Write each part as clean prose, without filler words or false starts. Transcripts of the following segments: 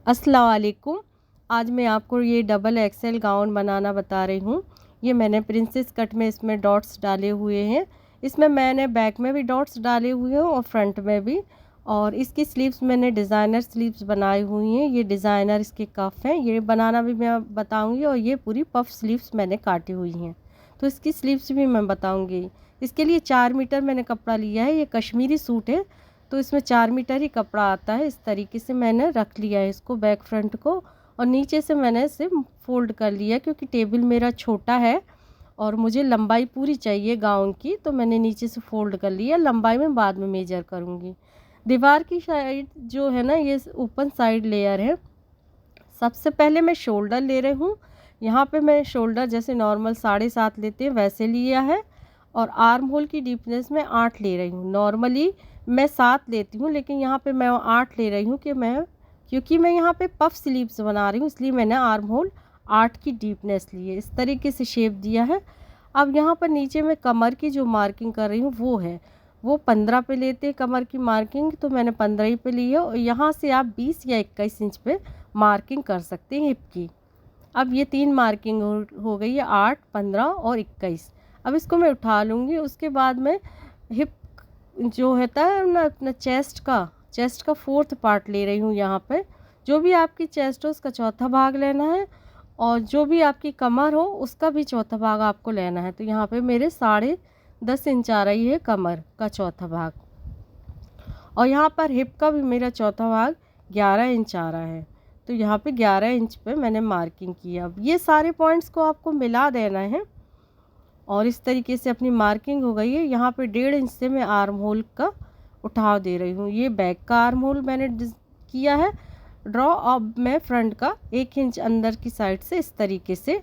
अस्सलाम वालेकुम। आज मैं आपको ये डबल एक्सेल गाउन बनाना बता रही हूँ। ये मैंने प्रिंसेस कट में इसमें डॉट्स डाले हुए हैं। इसमें मैंने बैक में भी डॉट्स डाले हुए हैं और फ्रंट में भी। और इसकी स्लीव्स मैंने डिज़ाइनर स्लीव्स बनाई हुई हैं। ये डिज़ाइनर इसके कफ हैं, ये बनाना भी मैं बताऊँगी। और ये पूरी पफ स्लीव्स मैंने काटी हुई हैं, तो इसकी स्लीव्स भी मैं बताऊँगी। इसके लिए 4 मीटर मैंने कपड़ा लिया है। ये कश्मीरी सूट है, तो इसमें 4 मीटर ही कपड़ा आता है। इस तरीके से मैंने रख लिया है इसको, बैक फ्रंट को। और नीचे से मैंने इसे फोल्ड कर लिया क्योंकि टेबल मेरा छोटा है और मुझे लंबाई पूरी चाहिए गाउन की, तो मैंने नीचे से फोल्ड कर लिया। लंबाई में बाद में मेजर करूँगी। दीवार की साइड जो है ना, ये ओपन साइड लेयर है। सबसे पहले मैं शोल्डर ले रही हूँ। यहाँ पे मैं शोल्डर जैसे नॉर्मल 7.5 लेते हैं वैसे लिया है। और आर्म होल की डीपनेस में 8 ले रही हूँ। नॉर्मली मैं 7 लेती हूँ, लेकिन यहाँ पे मैं 8 ले रही हूँ क्योंकि मैं यहाँ पे पफ स्लीव्स बना रही हूँ, इसलिए मैंने आर्म होल 8 की डीपनेस ली है। इस तरीके से शेप दिया है। अब यहाँ पर नीचे में कमर की जो मार्किंग कर रही हूँ वो 15 पे लेते हैं कमर की मार्किंग, तो मैंने 15 ही पे ली है। और यहाँ से आप 20 या 21 इंच पे मार्किंग कर सकते हैं हिप की। अब ये 3 मार्किंग हो गई है, 8, 15 और 21। अब इसको मैं उठा लूँगी। उसके बाद में हिप जो होता है ना अपना चेस्ट का 4th पार्ट ले रही हूँ। यहाँ पे जो भी आपकी चेस्ट हो उसका चौथा भाग लेना है, और जो भी आपकी कमर हो उसका भी चौथा भाग आपको लेना है। तो यहाँ पे मेरे 10.5 इंच आ रही है कमर का चौथा भाग, और यहाँ पर हिप का भी मेरा चौथा भाग 11 इंच आ रहा है। तो यहाँ पे 11 इंच पे मैंने मार्किंग की। अब ये सारे पॉइंट्स को आपको मिला देना है। और इस तरीके से अपनी मार्किंग हो गई है। यहाँ पे 1.5 इंच से मैं आर्म होल का उठाव दे रही हूँ। ये बैक का आर्म होल मैंने किया है ड्रॉ। अब मैं फ्रंट का 1 इंच अंदर की साइड से इस तरीके से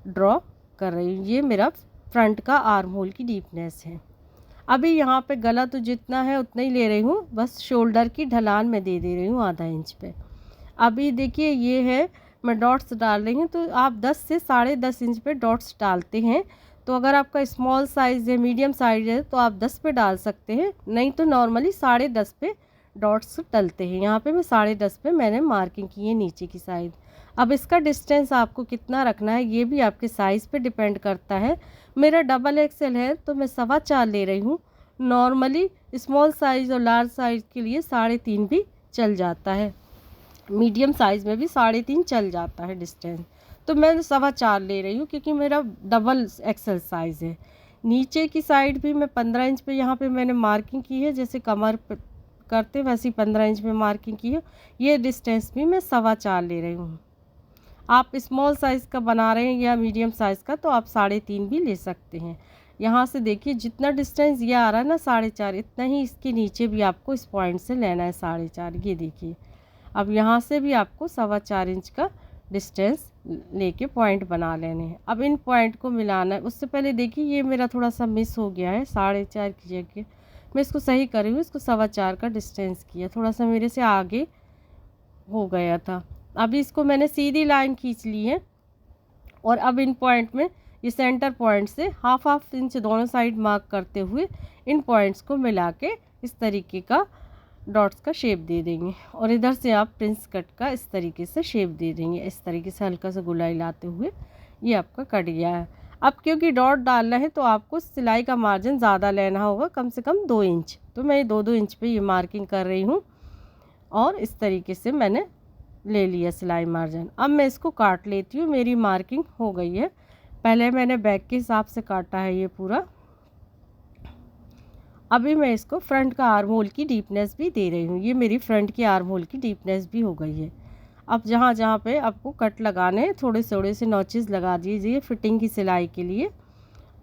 ड्रॉ कर रही हूँ। ये मेरा फ्रंट का आर्म होल की डीपनेस है। अभी यहाँ पे गला तो जितना है उतना ही ले रही हूँ, बस शोल्डर की ढलान में दे रही हूँ आधा इंच पे। अभी देखिए ये है, मैं डॉट्स डाल रही हूँ, तो आप 10 से 10.5 इंच पे डॉट्स डालते हैं। तो अगर आपका स्मॉल साइज़ है, मीडियम साइज़ है, तो आप 10 पे डाल सकते हैं, नहीं तो नॉर्मली 10.5 पे डॉट्स डलते हैं। यहाँ पे मैं 10.5 पे मैंने मार्किंग की है नीचे की साइड। अब इसका डिस्टेंस आपको कितना रखना है ये भी आपके साइज़ पे डिपेंड करता है। मेरा डबल एक्सेल है तो मैं 4.25 ले रही हूँ। नॉर्मली स्मॉल साइज़ और लार्ज साइज़ के लिए 3.5 भी चल जाता है, मीडियम साइज़ में भी 3.5 चल जाता है डिस्टेंस। तो मैं 4.25 ले रही हूँ क्योंकि मेरा डबल एक्सेल साइज़ है। नीचे की साइड भी मैं 15 इंच पे यहाँ पे मैंने मार्किंग की है, जैसे कमर पे करते वैसे ही 15 इंच में मार्किंग की है। ये डिस्टेंस भी मैं 4.25 ले रही हूँ। आप स्मॉल साइज़ का बना रहे हैं या मीडियम साइज़ का, तो आप 3.5 भी ले सकते हैं। यहाँ से देखिए जितना डिस्टेंस ये आ रहा है ना 4.5, इतना ही इसके नीचे भी आपको इस पॉइंट से लेना है 4.5। ये देखिए, अब यहाँ से भी आपको 4.25 इंच का डिस्टेंस लेके पॉइंट बना लेने हैं। अब इन पॉइंट को मिलाना है। उससे पहले देखिए ये मेरा थोड़ा सा मिस हो गया है, 4.5 की जगह मैं इसको सही कर रही हूँ। इसको 4.25 का डिस्टेंस किया, थोड़ा सा मेरे से आगे हो गया था। अभी इसको मैंने सीधी लाइन खींच ली है। और अब इन पॉइंट में ये सेंटर पॉइंट से हाफ इंच दोनों साइड मार्क करते हुए इन पॉइंट्स को मिला के इस तरीके का डॉट्स का शेप दे देंगे। और इधर से आप प्रिंस कट का इस तरीके से शेप दे देंगे। इस तरीके से हल्का सा गुलाई लाते हुए ये आपका कट गया है। अब क्योंकि डॉट डालना है तो आपको सिलाई का मार्जिन ज़्यादा लेना होगा, कम से कम 2 इंच। तो मैं 2-2 इंच पे ये मार्किंग कर रही हूँ। और इस तरीके से मैंने ले लिया सिलाई मार्जिन। अब मैं इसको काट लेती हूँ। मेरी मार्किंग हो गई है। पहले मैंने बैक के हिसाब से काटा है ये पूरा। अभी मैं इसको फ्रंट का आर्म होल की डीपनेस भी दे रही हूँ। ये मेरी फ्रंट की आर्म होल की डीपनेस भी हो गई है। अब जहाँ जहाँ पे आपको कट लगाने हैं थोड़े थोड़े से नॉचेस लगा दीजिए फिटिंग की सिलाई के लिए।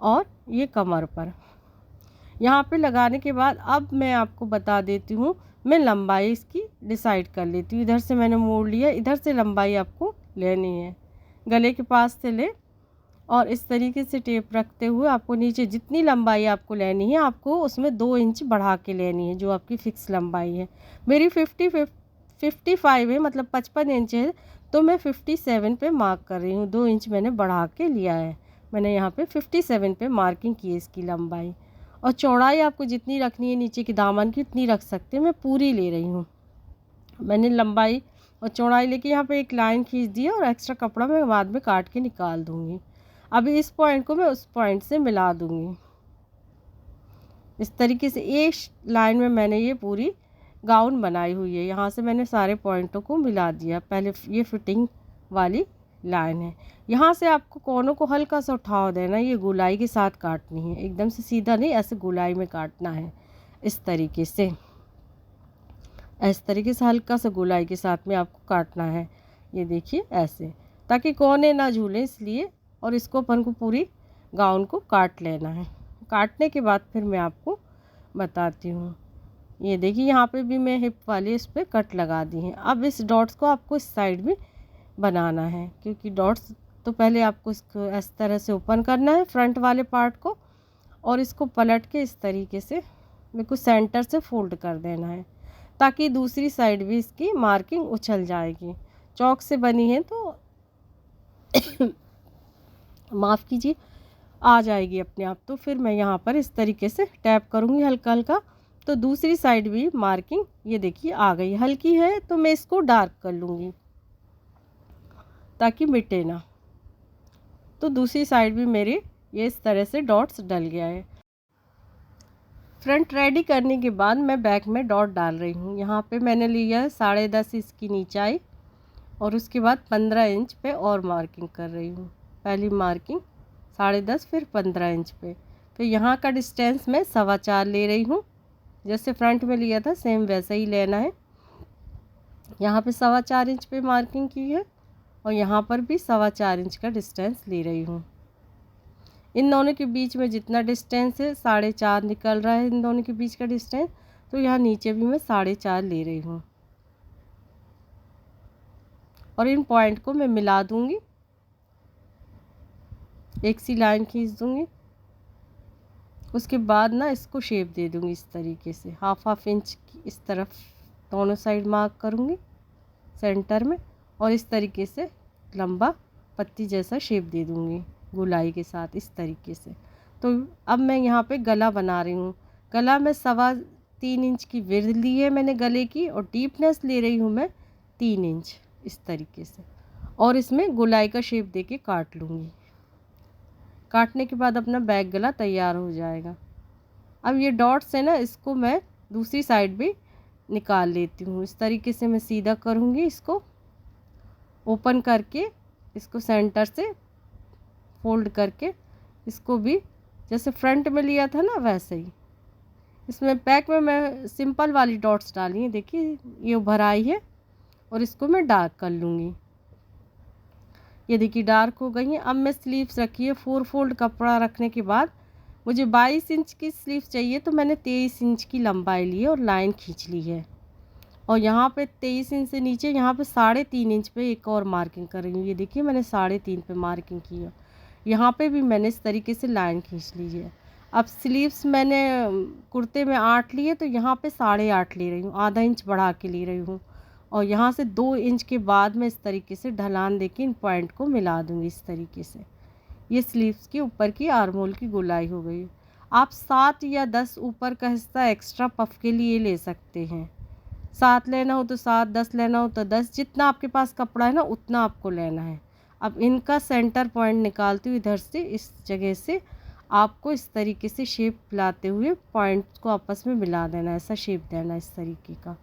और ये कमर पर यहाँ पे लगाने के बाद अब मैं आपको बता देती हूँ, मैं लंबाई इसकी डिसाइड कर लेती हूँ। इधर से मैंने मोड़ लिया, इधर से लंबाई आपको लेनी है, गले के पास से ले। और इस तरीके से टेप रखते हुए आपको नीचे जितनी लंबाई आपको लेनी है, आपको उसमें 2 इंच बढ़ा के लेनी है, जो आपकी फ़िक्स लंबाई है। मेरी 55 है, मतलब 55 इंच है, तो मैं 57 पे मार्क कर रही हूँ। 2 इंच मैंने बढ़ा के लिया है। मैंने यहाँ पे 57 पे मार्किंग की है इसकी लंबाई। और चौड़ाई आपको जितनी रखनी है नीचे के दामन की उतनी रख सकते हैं। मैं पूरी ले रही हूँ। मैंने लंबाई और चौड़ाई लेके यहाँ पे एक लाइन खींच दी है और एक्स्ट्रा कपड़ा मैं बाद में काट के निकाल दूँगी। अभी इस पॉइंट को मैं उस पॉइंट से मिला दूँगी। इस तरीके से एक लाइन में मैंने ये पूरी गाउन बनाई हुई है। यहाँ से मैंने सारे पॉइंटों को मिला दिया। पहले ये फिटिंग वाली लाइन है। यहाँ से आपको कोनों को हल्का सा उठाव देना है, ये गोलाई के साथ काटनी है, एकदम से सीधा नहीं, ऐसे गोलाई में काटना है। इस तरीके से हल्का सा गोलाई के साथ में आपको काटना है। ये देखिए ऐसे, ताकि कोने ना झूलें इसलिए। और इसको अपन को पूरी गाउन को काट लेना है। काटने के बाद फिर मैं आपको बताती हूँ। ये देखिए यहाँ पे भी मैं हिप वाली इस पर कट लगा दी है। अब इस डॉट्स को आपको इस साइड में बनाना है, क्योंकि डॉट्स तो पहले आपको इसको इस तरह से ओपन करना है फ्रंट वाले पार्ट को, और इसको पलट के इस तरीके से बिल्कुल सेंटर से फोल्ड कर देना है, ताकि दूसरी साइड भी इसकी मार्किंग उछल जाएगी। चौक से बनी है तो माफ़ कीजिए, आ जाएगी अपने आप। तो फिर मैं यहाँ पर इस तरीके से टैप करूँगी हल्का हल्का, तो दूसरी साइड भी मार्किंग ये देखिए आ गई। हल्की है तो मैं इसको डार्क कर लूँगी ताकि मिटे ना। तो दूसरी साइड भी मेरे ये इस तरह से डॉट्स डल गया है। फ्रंट रेडी करने के बाद मैं बैक में डॉट डाल रही हूँ। यहाँ पे मैंने लिया है 10.5 इसकी नीचाई, और उसके बाद 15 इंच पे और मार्किंग कर रही हूँ। पहली मार्किंग 10.5, फिर 15 इंच पे, फिर यहाँ का डिस्टेंस मैं 4.25 ले रही हूँ। जैसे फ्रंट में लिया था सेम वैसा ही लेना है। यहाँ पे 4.25 इंच पे मार्किंग की है, और यहाँ पर भी 4.25 इंच का डिस्टेंस ले रही हूँ। इन दोनों के बीच में जितना डिस्टेंस है 4.5 निकल रहा है इन दोनों के बीच का डिस्टेंस, तो यहाँ नीचे भी मैं 4.5 ले रही हूँ। और इन पॉइंट को मैं मिला दूँगी, एक सी लाइन खींच दूँगी। उसके बाद ना इसको शेप दे दूँगी इस तरीके से, हाफ इंच की इस तरफ दोनों साइड मार्क करूँगी सेंटर में, और इस तरीके से लंबा पत्ती जैसा शेप दे दूँगी गोलाई के साथ इस तरीके से। तो अब मैं यहाँ पे गला बना रही हूँ। गला में 3.25 इंच की विड्थ ली है मैंने गले की, और डीपनेस ले रही हूँ मैं 3 इंच इस तरीके से, और इसमें गोलाई का शेप दे के काट लूँगी। काटने के बाद अपना बैक गला तैयार हो जाएगा। अब ये डॉट्स है ना, इसको मैं दूसरी साइड भी निकाल लेती हूँ। इस तरीके से मैं सीधा करूँगी, इसको ओपन करके इसको सेंटर से फोल्ड करके, इसको भी जैसे फ्रंट में लिया था ना वैसे ही। इसमें बैक में मैं सिंपल वाली डॉट्स डाली हैं, देखिए ये उभर आई है, और इसको मैं डार्क कर लूँगी। ये देखिए डार्क हो गई है। अब मैं स्लीव्स रखी है 4 फोल्ड कपड़ा रखने के बाद मुझे 22 इंच की स्लीव चाहिए, तो मैंने 23 इंच की लंबाई ली है और लाइन खींच ली है। और यहाँ पे 23 इंच से नीचे यहाँ पे 3.5 इंच पे एक और मार्किंग कर रही हूँ। ये देखिए मैंने 3.5 पे मार्किंग की है। यहाँ पे भी मैंने इस तरीके से लाइन खींच ली है। अब स्लीव्स मैंने कुर्ते में 8 लिए, तो यहाँ पे 8.5 ले रही हूँ, आधा इंच बढ़ा के ले रही हूँ। और यहाँ से 2 इंच के बाद मैं इस तरीके से ढलान देके इन पॉइंट को मिला दूँगी इस तरीके से। ये स्लीव्स के ऊपर की आर्महोल की गोलाई हो गई। आप 7 या 10 ऊपर का हिस्सा एक्स्ट्रा पफ के लिए ले सकते हैं। 7 लेना हो तो 7, 10 लेना हो तो 10, जितना आपके पास कपड़ा है ना उतना आपको लेना है। अब इनका सेंटर पॉइंट निकालती हूँ इधर से, इस जगह से आपको इस तरीके से शेप लाते हुए पॉइंट्स को आपस में मिला देना, ऐसा शेप देना इस तरीके का,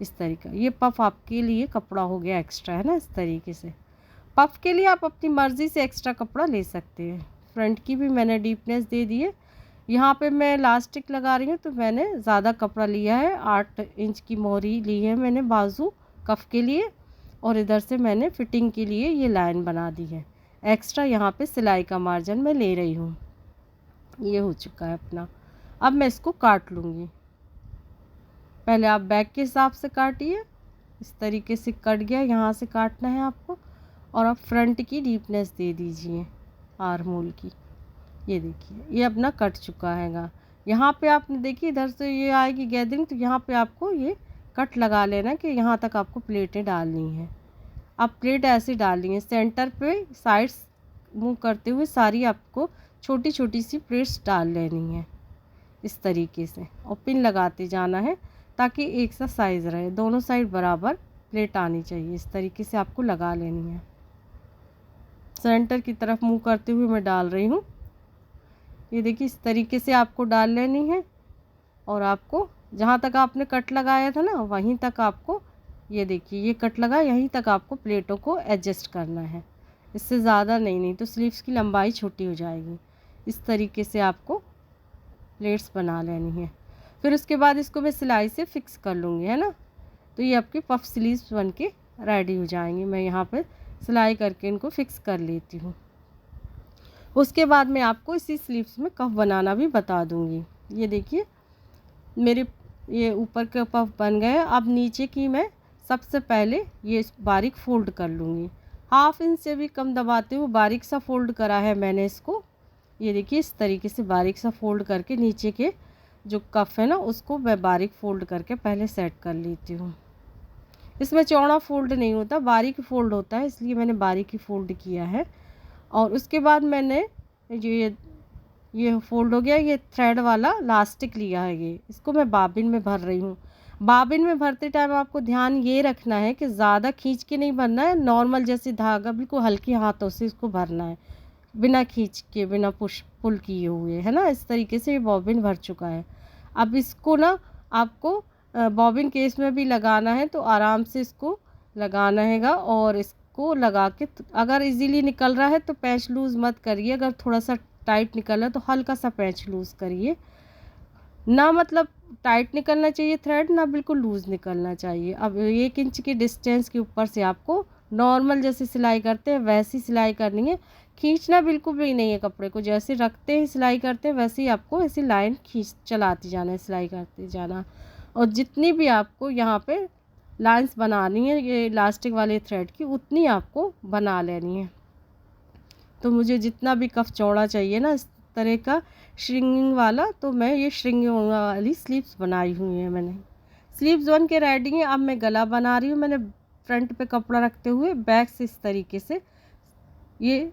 इस तरीका। ये पफ आपके लिए कपड़ा हो गया एक्स्ट्रा, है ना। इस तरीके से पफ के लिए आप अपनी मर्ज़ी से एक्स्ट्रा कपड़ा ले सकते हैं। फ्रंट की भी मैंने डीपनेस दे दी है। यहाँ पे मैं इलास्टिक लगा रही हूँ, तो मैंने ज़्यादा कपड़ा लिया है, 8 इंच की मोहरी ली है मैंने बाजू कफ के लिए, और इधर से मैंने फिटिंग के लिए ये लाइन बना दी है। एक्स्ट्रा यहाँ पे सिलाई का मार्जिन मैं ले रही हूँ। ये हो चुका है अपना। अब मैं इसको काट लूँगी। पहले आप बैक के हिसाब से काटिए, इस तरीके से कट गया, यहाँ से काटना है आपको। और आप फ्रंट की डीपनेस दे दीजिए आर्महोल की। ये देखिए ये अपना कट चुका हैगा। यहाँ पे आपने देखिए इधर से ये आएगी गैदरिंग, तो यहाँ पे आपको ये कट लगा लेना कि यहाँ तक आपको प्लेटें डालनी हैं। अब प्लेट ऐसे डालनी है सेंटर पे, साइड्स मूव करते हुए सारी आपको छोटी छोटी सी प्लेट्स डाल लेनी है इस तरीके से, और पिन लगाते जाना है ताकि एक सा साइज़ रहे, दोनों साइड बराबर प्लेट आनी चाहिए। इस तरीके से आपको लगा लेनी है। सेंटर की तरफ मुंह करते हुए मैं डाल रही हूँ। ये देखिए इस तरीके से आपको डाल लेनी है और आपको जहाँ तक आपने कट लगाया था ना वहीं तक आपको, ये देखिए ये कट लगा, यहीं तक आपको प्लेटों को एडजस्ट करना है, इससे ज़्यादा नहीं तो स्लीव्स की लंबाई छोटी हो जाएगी। इस तरीके से आपको प्लेट्स बना लेनी है। फिर उसके बाद इसको मैं सिलाई से फिक्स कर लूँगी, है ना। तो ये आपके पफ स्लीव्स बन के रेडी हो जाएंगी। मैं यहाँ पर सिलाई करके इनको फिक्स कर लेती हूँ। उसके बाद मैं आपको इसी स्लीव्स में कफ बनाना भी बता दूँगी। ये देखिए मेरे ये ऊपर के पफ बन गए। अब नीचे की मैं सबसे पहले ये बारीक फ़ोल्ड कर लूँगी। 1/2 इंच से भी कम दबाते हुए बारीक सा फ़ोल्ड करा है मैंने इसको। ये देखिए इस तरीके से बारीक सा फ़ोल्ड करके नीचे के जो कफ है ना उसको मैं बारीक फ़ोल्ड करके पहले सेट कर लेती हूँ। इसमें चौड़ा फ़ोल्ड नहीं होता, बारीक फ़ोल्ड होता है, इसलिए मैंने बारीक ही फ़ोल्ड किया है। और उसके बाद मैंने जो ये फ़ोल्ड हो गया, ये थ्रेड वाला लास्टिक लिया है, ये इसको मैं बाबिन में भर रही हूँ। बाबिन में भरते टाइम आपको ध्यान ये रखना है कि ज़्यादा खींच के नहीं भरना है, नॉर्मल जैसे धागा बिल्कुल हल्के हाथों से इसको भरना है, बिना खींच के, बिना पुश पुल किए हुए, है ना। इस तरीके से ये बॉबिन भर चुका है। अब इसको ना आपको बॉबिन केस में भी लगाना है, तो आराम से इसको लगाना हैगा। और इसको लगा के अगर इजीली निकल रहा है तो पैच लूज़ मत करिए, अगर थोड़ा सा टाइट निकल रहा है तो हल्का सा पैच लूज़ करिए ना, मतलब टाइट निकलना चाहिए थ्रेड, ना बिल्कुल लूज़ निकलना चाहिए। अब 1 इंच की डिस्टेंस के ऊपर से आपको नॉर्मल जैसे सिलाई करते हैं वैसी सिलाई करनी है। खींचना बिल्कुल भी नहीं है कपड़े को, जैसे रखते हैं सिलाई करते हैं वैसे ही आपको ऐसी लाइन खींच चलाती जाना है, सिलाई करते जाना। और जितनी भी आपको यहाँ पे लाइंस बनानी है ये इलास्टिक वाले थ्रेड की, उतनी आपको बना लेनी है। तो मुझे जितना भी कफ चौड़ा चाहिए ना इस तरह का श्रिंगिंग वाला, तो मैं ये श्रिंगिंग वाली स्लीव्स बनाई हुई है मैंने। स्लीव्स बन के रेडी है। अब मैं गला बना रही हूँ। मैंने फ्रंट पे कपड़ा रखते हुए बैक से इस तरीके से ये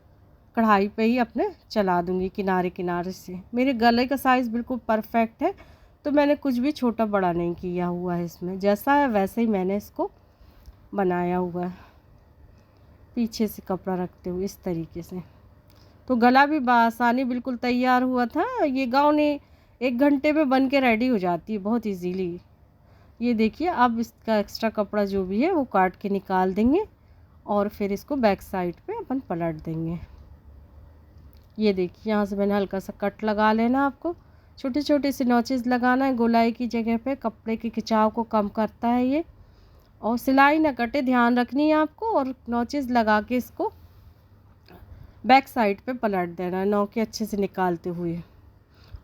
कढ़ाई पे ही अपने चला दूँगी किनारे किनारे से। मेरे गले का साइज़ बिल्कुल परफेक्ट है, तो मैंने कुछ भी छोटा बड़ा नहीं किया हुआ है इसमें, जैसा है वैसे ही मैंने इसको बनाया हुआ है। पीछे से कपड़ा रखते हुए इस तरीके से, तो गला भी बआसानी बिल्कुल तैयार हुआ था। ये गाउन 1 घंटे में बन के रेडी हो जाती है बहुत इजीली। ये देखिए अब इसका एक्स्ट्रा कपड़ा जो भी है वो काट के निकाल देंगे और फिर इसको बैक साइड पे अपन पलट देंगे। ये देखिए यहाँ से मैंने हल्का सा कट लगा लेना, आपको छोटे छोटे से नॉचेस लगाना है गोलाई की जगह पे, कपड़े के खिंचाव को कम करता है ये। और सिलाई ना कटे ध्यान रखनी है आपको, और नॉचेस लगा के इसको बैक साइड पे पलट देना है नौके अच्छे से निकालते हुए,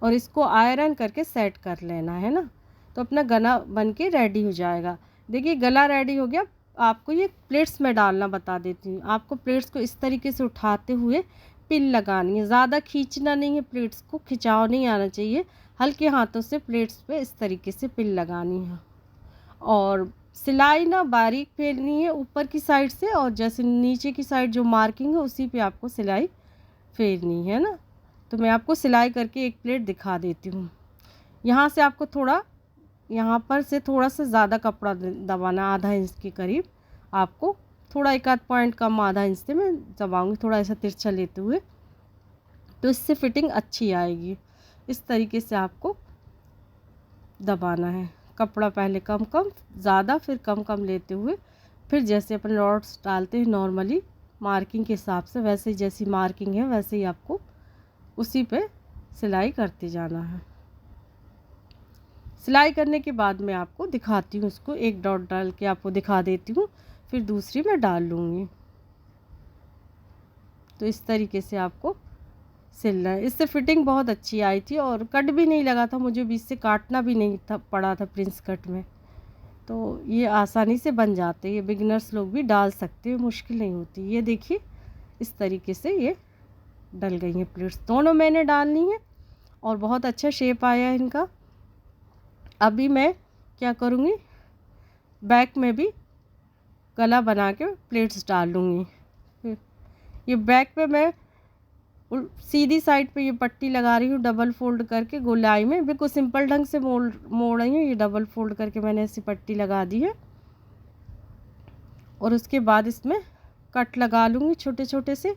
और इसको आयरन करके सेट कर लेना है ना। तो अपना गला बन के रेडी हो जाएगा। देखिए गला रेडी हो गया। आपको ये प्लेट्स में डालना बता देती हूँ। आपको प्लेट्स को इस तरीके से उठाते हुए पिन लगानी है, ज़्यादा खींचना नहीं है, प्लेट्स को खिंचाव नहीं आना चाहिए, हल्के हाथों से प्लेट्स पे इस तरीके से पिन लगानी है। और सिलाई ना बारीक फेरनी है ऊपर की साइड से, और जैसे नीचे की साइड जो मार्किंग है उसी पे आपको सिलाई फेरनी है ना। तो मैं आपको सिलाई करके एक प्लेट दिखा देती हूँ। यहाँ से आपको थोड़ा, यहाँ पर से थोड़ा सा ज़्यादा कपड़ा दबाना, आधा इंच के करीब आपको, थोड़ा 1 आध पॉइंट कम, आधा इंच से मैं दबाऊँगी थोड़ा ऐसा तिरछा लेते हुए, तो इससे फिटिंग अच्छी आएगी। इस तरीके से आपको दबाना है। कपड़ा पहले कम कम, ज़्यादा, फिर कम कम लेते हुए, फिर जैसे अपन डॉट्स डालते हैं नॉर्मली मार्किंग के हिसाब से, वैसे जैसी मार्किंग है वैसे ही आपको उसी पे सिलाई करते जाना है। सिलाई करने के बाद मैं आपको दिखाती हूँ, इसको एक डॉट डाल के आपको दिखा देती हूँ, फिर दूसरी मैं डाल लूँगी। तो इस तरीके से आपको सिलना है। इससे फिटिंग बहुत अच्छी आई थी और कट भी नहीं लगा था, मुझे बीच से काटना भी नहीं था पड़ा था प्रिंस कट में। तो ये आसानी से बन जाते हैं, ये बिगिनर्स लोग भी डाल सकते हैं, मुश्किल नहीं होती। ये देखिए इस तरीके से ये डल गई हैं प्लेट्स, दोनों मैंने डालनी है और बहुत अच्छा शेप आया है इनका। अभी मैं क्या करूँगी, बैक में भी गला बना के प्लेट्स डाल लूँगी। ये बैक पे मैं सीधी साइड पे ये पट्टी लगा रही हूँ डबल फोल्ड करके गोलाई में, बिल्कुल सिंपल ढंग से मोड़ रही हूँ। ये डबल फोल्ड करके मैंने ऐसी पट्टी लगा दी है। और उसके बाद इसमें कट लगा लूँगी छोटे छोटे से।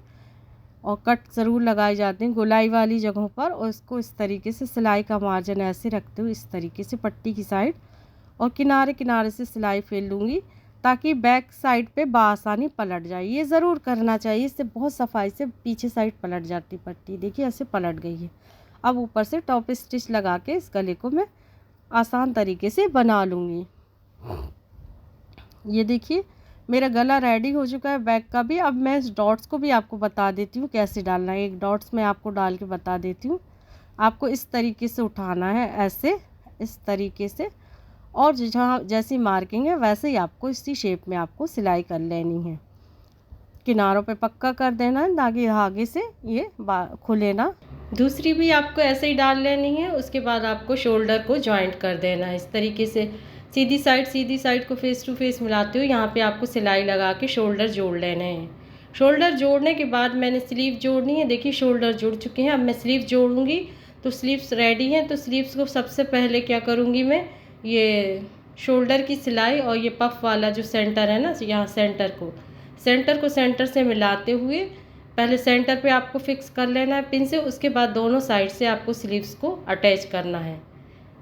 और कट ज़रूर लगाए जाते हैं गोलाई वाली जगहों पर। और इसको इस तरीके से सिलाई का मार्जिन ऐसे रखते हुए इस तरीके से पट्टी की साइड और किनारे किनारे से सिलाई फेर लूँगी ताकि बैक साइड पे बआसानी पलट जाए। ये ज़रूर करना चाहिए, इससे बहुत सफाई से पीछे साइड पलट जाती पट्टी। देखिए ऐसे पलट गई है। अब ऊपर से टॉप स्टिच लगा के इस गले को मैं आसान तरीके से बना लूँगी। ये देखिए मेरा गला रेडी हो चुका है बैक का भी। अब मैं इस डॉट्स को भी आपको बता देती हूँ कैसे डालना है। एक डॉट्स मैं आपको डाल के बता देती हूँ। आपको इस तरीके से उठाना है, ऐसे इस तरीके से, और जहाँ जैसी मार्किंग है वैसे ही आपको इसी शेप में आपको सिलाई कर लेनी है। किनारों पे पक्का कर देना है ताकि धागे से ये खुले ना। दूसरी भी आपको ऐसे ही डाल लेनी है। उसके बाद आपको शोल्डर को जॉइंट कर देना है इस तरीके से। सीधी साइड को फेस टू फेस मिलाते हुए यहाँ पे आपको सिलाई लगा के शोल्डर जोड़ लेने हैं। शोल्डर जोड़ने के बाद मैंने स्लीव जोड़नी है। देखिए शोल्डर जुड़ चुके हैं। अब मैं स्लीव जोड़ूंगी। तो स्लीव्स रेडी हैं। तो स्लीव्स को सबसे पहले क्या करूँगी मैं, ये शोल्डर की सिलाई और ये पफ वाला जो सेंटर है ना, यहाँ सेंटर को सेंटर से मिलाते हुए पहले सेंटर पे आपको फिक्स कर लेना है पिन से। उसके बाद दोनों साइड से आपको स्लीव्स को अटैच करना है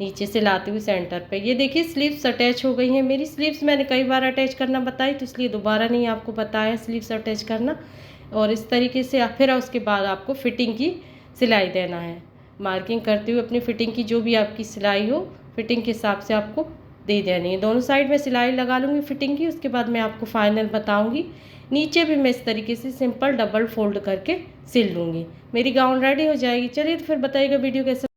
नीचे से लाते हुए सेंटर पे। ये देखिए स्लीव्स अटैच हो गई हैं मेरी। स्लीव्स मैंने कई बार अटैच करना बताई तो इसलिए दोबारा नहीं आपको बताया स्लीव्स अटैच करना। और इस तरीके से फिर उसके बाद आपको फिटिंग की सिलाई देना है। मार्किंग करते हुए अपनी फिटिंग की जो भी आपकी सिलाई हो फिटिंग के हिसाब से आपको दे देनी है। दोनों साइड में सिलाई लगा लूँगी फिटिंग की। उसके बाद मैं आपको फाइनल बताऊँगी। नीचे भी मैं इस तरीके से सिंपल डबल फोल्ड करके सिल लूँगी। मेरी गाउन रेडी हो जाएगी। चलिए तो फिर बताइएगा वीडियो कैसा